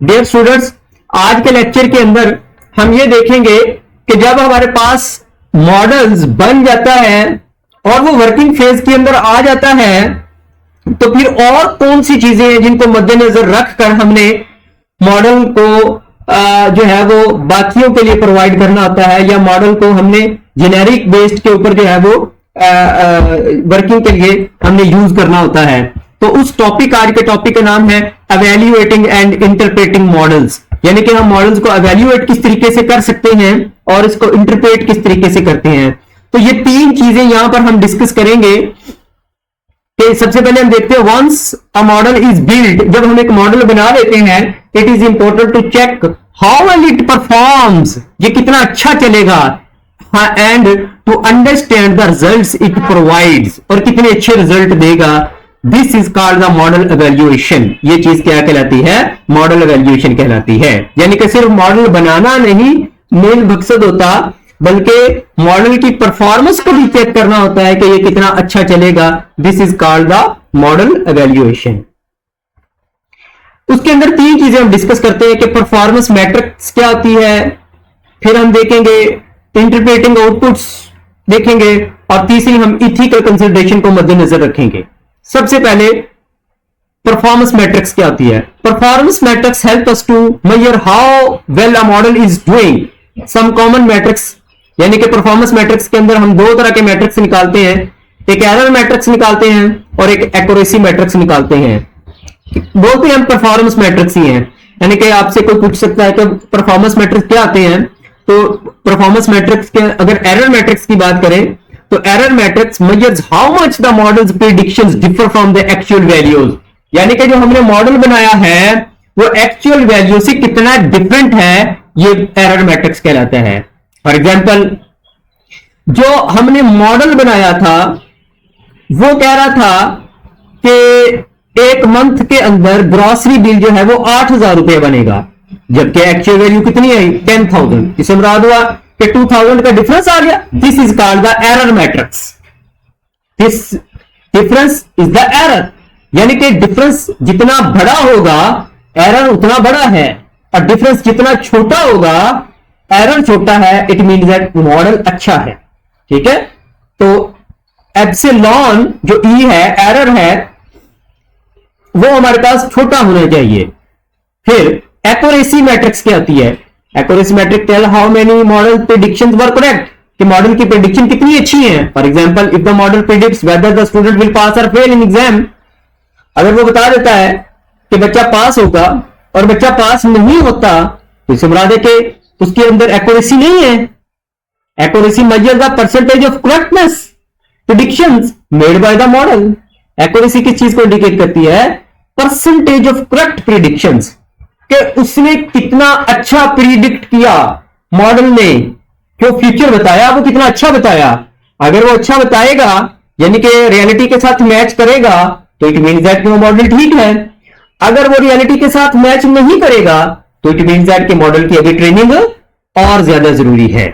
Dear students, आज के lecture के अंदर हम ये देखेंगे कि जब हमारे पास मॉडल्स बन जाता है और वो वर्किंग फेज के अंदर आ जाता है तो फिर और कौन सी चीजें हैं जिनको मद्देनजर रखकर हमने मॉडल को जो है वो बाकियों के लिए प्रोवाइड करना होता है, या मॉडल को हमने जेनेरिक बेस्ड के ऊपर जो है वो वर्किंग के लिए हमने यूज करना होता है। तो उस टॉपिक, आज के टॉपिक का नाम है एवेल्युएटिंग एंड इंटरप्रेटिंग मॉडल्स, यानी कि हम मॉडल्स को एवेल्युएट किस तरीके से कर सकते हैं और इसको इंटरप्रेट किस तरीके से करते हैं। तो ये तीन चीजें यहां पर हम डिस्कस करेंगे। कि सबसे पहले हम देखते हैं, once a model is build, जब हम एक मॉडल बना लेते हैं, it is important to check how well it performs, ये कितना अच्छा चलेगा, and to understand the results it provides, और कितने अच्छे रिजल्ट देगा। This is called the model evaluation. ये चीज क्या कहलाती है? मॉडल एवेल्युएशन कहलाती है। यानी कि सिर्फ मॉडल बनाना नहीं मेन मकसद होता, बल्कि मॉडल की परफॉर्मेंस को भी चेक करना होता है कि ये कितना अच्छा चलेगा। This is called the model evaluation. उसके अंदर तीन चीजें हम डिस्कस करते हैं कि परफॉर्मेंस मैट्रिक्स क्या होती है, फिर हम देखेंगे इंटरप्रेटिंग आउटपुट्स देखेंगे, और तीसरी हम इथिकल कंसिडरेशन को मद्देनजर रखेंगे। सबसे पहले परफॉर्मेंस मैट्रिक्स क्या होती है? Performance metrics help us to measure how well a model is doing some common metrics, यानी कि परफॉर्मेंस मैट्रिक्स के अंदर हम दो तरह के मैट्रिक्स निकालते हैं, एक एरर मैट्रिक्स निकालते हैं और एक एक्यूरेसी मैट्रिक्स निकालते हैं। बोलते हैं हम परफॉर्मेंस मैट्रिक्स ही हैं, यानी कि आपसे कोई पूछ सकता है कि परफॉर्मेंस मैट्रिक्स क्या आते हैं। तो परफॉर्मेंस मैट्रिक्स के अगर एरर मैट्रिक्स की बात करें तो error matrix measures how much the models predictions differ from the actual values, यानी कि जो हमने मॉडल बनाया है वो एक्चुअल वैल्यू से कितना डिफरेंट है, ये एरर मैट्रिक्स कहलाता है। फॉर एग्जाम्पल, जो हमने मॉडल बनाया था वो कह रहा था कि एक मंथ के अंदर ग्रॉसरी बिल जो है वो 8,000 रुपए बनेगा, जबकि एक्चुअल वैल्यू कितनी आई? 10,000। इससे मुराद हुआ कि 2,000 का डिफरेंस आ गया। This is called the error matrix. This difference is the error, यानी कि डिफरेंस जितना बड़ा होगा एरर उतना बड़ा है, और डिफरेंस जितना छोटा होगा एरर छोटा है। इट मीन्स दैट मॉडल अच्छा है। ठीक है, तो एप्सिलॉन जो ई है, एरर है, वो हमारे पास छोटा होना चाहिए। फिर एक्यूरेसी मैट्रिक्स क्या होती है? Accuracy metrics tell how many model predictions were correct, कि मॉडल की प्रेडिक्शन कितनी अच्छी है। For example, if the model predicts whether the student will pass और फेल इन एग्जाम, अगर वो बता देता है कि बच्चा पास होगा और बच्चा पास नहीं होता तो इससे मुराद है कि उसके अंदर एक्यूरेसी नहीं है। Accuracy measure the percentage of correctness predictions made by the model. Accuracy किस चीज को इंडिकेट करती है? परसेंटेज ऑफ करेक्ट प्रेडिक्शंस, कि उसने कितना अच्छा प्रिडिक्ट किया मॉडल ने, जो फ्यूचर बताया वो कितना अच्छा बताया। अगर वो अच्छा बताएगा यानी कि रियलिटी के साथ मैच करेगा तो इट मीन्स दैट वो मॉडल ठीक है। अगर वो रियलिटी के साथ मैच नहीं करेगा तो इट मीन्स दैट कि मॉडल की अभी ट्रेनिंग और ज्यादा जरूरी है।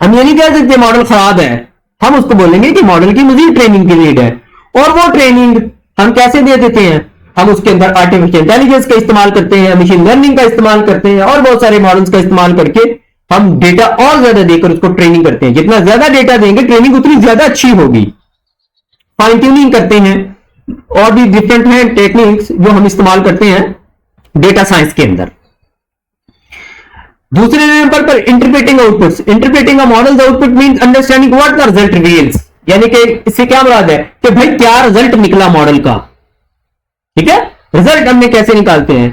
हम ये नहीं कह सकते मॉडल खराब है, हम उसको बोलेंगे कि मॉडल की मजीद ट्रेनिंग की नीड है। और वो ट्रेनिंग हम कैसे दे देते हैं? हम उसके अंदर आर्टिफिशियल इंटेलिजेंस का इस्तेमाल करते हैं, मशीन लर्निंग का इस्तेमाल करते हैं, और बहुत सारे मॉडल्स का इस्तेमाल करके हम डेटा और ज्यादा देकर उसको ट्रेनिंग करते हैं। जितना ज्यादा डेटा देंगे ट्रेनिंग उतनी ज्यादा अच्छी होगी। फाइन ट्यूनिंग करते हैं, और भी डिफरेंट हैं टेक्निक्स जो हम इस्तेमाल करते हैं डेटा साइंस के अंदर। दूसरे नंबर पर interpreting outputs. Interpreting a models output means understanding what the result reveals, यानी कि इससे क्या मुराद है कि भाई क्या रिजल्ट निकला मॉडल का। ठीक है, रिजल्ट हमने कैसे निकालते हैं?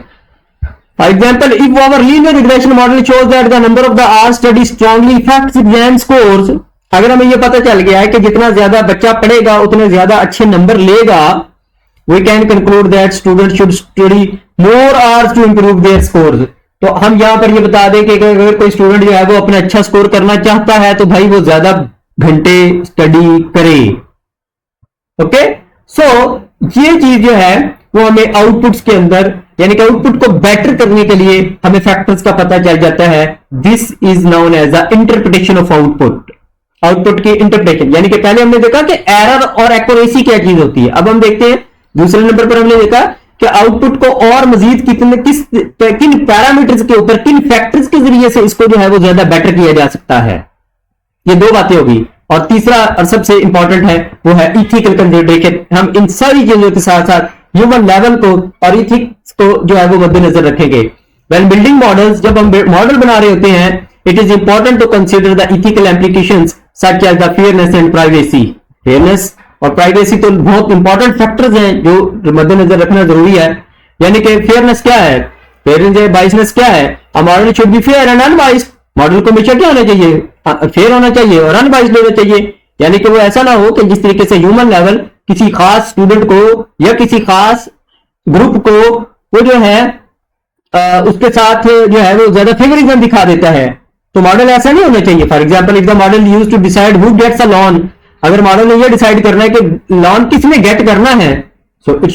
For example, if our linear regression model shows that the number of the hour study strongly effects exam scores, अगर हमें यह पता चल गया है कि जितना ज्यादा बच्चा पढ़ेगा उतने ज्यादा अच्छे नंबर लेगा, we can conclude that student should study more hours to improve their scores. तो हम यहां पर यह बता दें कि अगर कोई स्टूडेंट जो है वो अपना अच्छा स्कोर करना चाहता है तो भाई वो ज्यादा घंटे स्टडी करे। ओके, सो ये चीज जो है वो हमें आउटपुट्स के अंदर, यानी कि आउटपुट को बेटर करने के लिए हमें फैक्टर्स का पता चल जाता है। This is known as the interpretation of output. Output की इंटरप्रिटेशन, यानी कि पहले हमने देखा कि एरर और एक्यूरेसी क्या चीज होती है। अब हम देखते हैं दूसरे नंबर पर हमने देखा कि आउटपुट को और मजीद किन पैरामीटर्स के ऊपर, किन फैक्टर्स के जरिए से इसको जो है वो ज्यादा बेटर किया जा सकता है। ये दो बातें होगी। और तीसरा और सबसे इंपॉर्टेंट है वो है इथिकल कंसिडरेशन। हम इन सारी चीजों के साथ साथ ह्यूमन लेवल को और इथिक्स को जो है वो मद्देनजर रखेंगे। व्हेन बिल्डिंग मॉडल्स, जब हम मॉडल बना रहे होते हैं, it is important to consider the ethical applications such as the fairness and privacy. Fairness और प्राइवेसी तो बहुत इंपॉर्टेंट फैक्टर्स हैं जो मद्देनजर रखना जरूरी है। यानी कि फेयरनेस क्या है, फेयरनेस बाइसनेस क्या है। A model should be fair and unbiased. Model को हमेशा क्या होना चाहिए, फेयर होना चाहिए और अनबाइस्ड होना चाहिए। यानी कि वो ऐसा ना हो कि जिस तरीके से ह्यूमन लेवल किसी खास स्टूडेंट को या किसी खास ग्रुप को वो जो है उसके साथ जो है वो ज्यादा फेवरिज्म दिखा देता है। तो मॉडल ऐसा नहीं होना चाहिए। For example, if the model used to decide who gets a loan, अगर मॉडल ने यह डिसाइड करना है कि लोन किसने गेट करना है, so it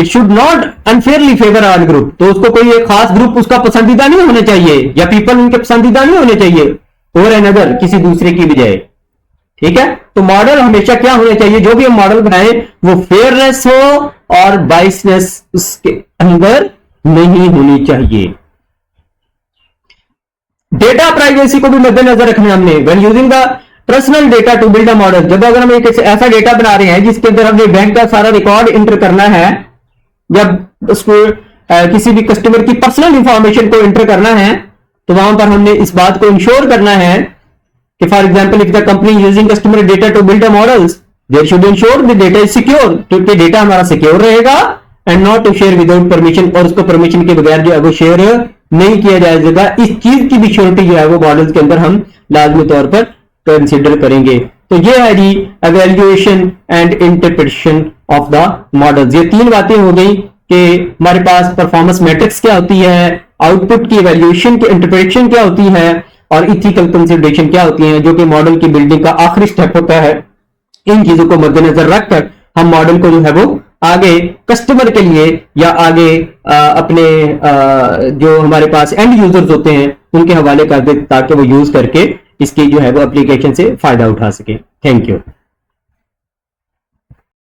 should not unfairly favour all group. तो उसको कोई एक खास ग्रुप उसका पसंदीदा नहीं होना चाहिए या पीपल उनके पसंदीदा नहीं होने चाहिए ओवर एनदर, किसी दूसरे की बजाय। ठीक है, तो मॉडल हमेशा क्या होना चाहिए, जो भी हम मॉडल बनाए वो फेयरनेस हो और बाइसनेस उसके अंदर नहीं होनी चाहिए। डेटा प्राइवेसी को भी मद्देनजर रखना हमने। When using the personal data to build a model, जब अगर हम एक ऐसा डेटा बना रहे हैं जिसके अंदर हमने बैंक का सारा रिकॉर्ड एंटर करना है, जब उसको किसी भी कस्टमर की पर्सनल इंफॉर्मेशन को एंटर करना है, तो वहां पर हमने इस बात को इंश्योर करना है कि for example if the company using customer data to build a models, there should ensure the data is secure, क्योंकि डेटा हमारा सिक्योर रहेगा and not to share without permission, और उसको परमिशन के बगैर जो है वो शेयर नहीं किया जाएगा। इस चीज की भी श्योरिटी जो है वो मॉडल्स के अंदर हम लाजमी तौर पर कंसिडर करेंगे। तो ये है जी evaluation and interpretation of the models. ये तीन बातें हो गई कि हमारे पास परफॉर्मेंस मैट्रिक्स क्या होती है, आउटपुट की एवेल्युएशन की इंटरप्रिटेशन क्या होती है और इथिकल कंसिडरेशन क्या होती है, जो कि मॉडल की बिल्डिंग का आखिरी स्टेप होता है। इन चीजों को मद्देनजर रखकर हम मॉडल को जो है वो आगे कस्टमर के लिए या आगे अपने जो हमारे पास एंड यूजर्स होते हैं उनके हवाले कर दे, ताकि वो यूज करके इसकी जो है वो एप्लीकेशन से फायदा उठा सके। Thank you.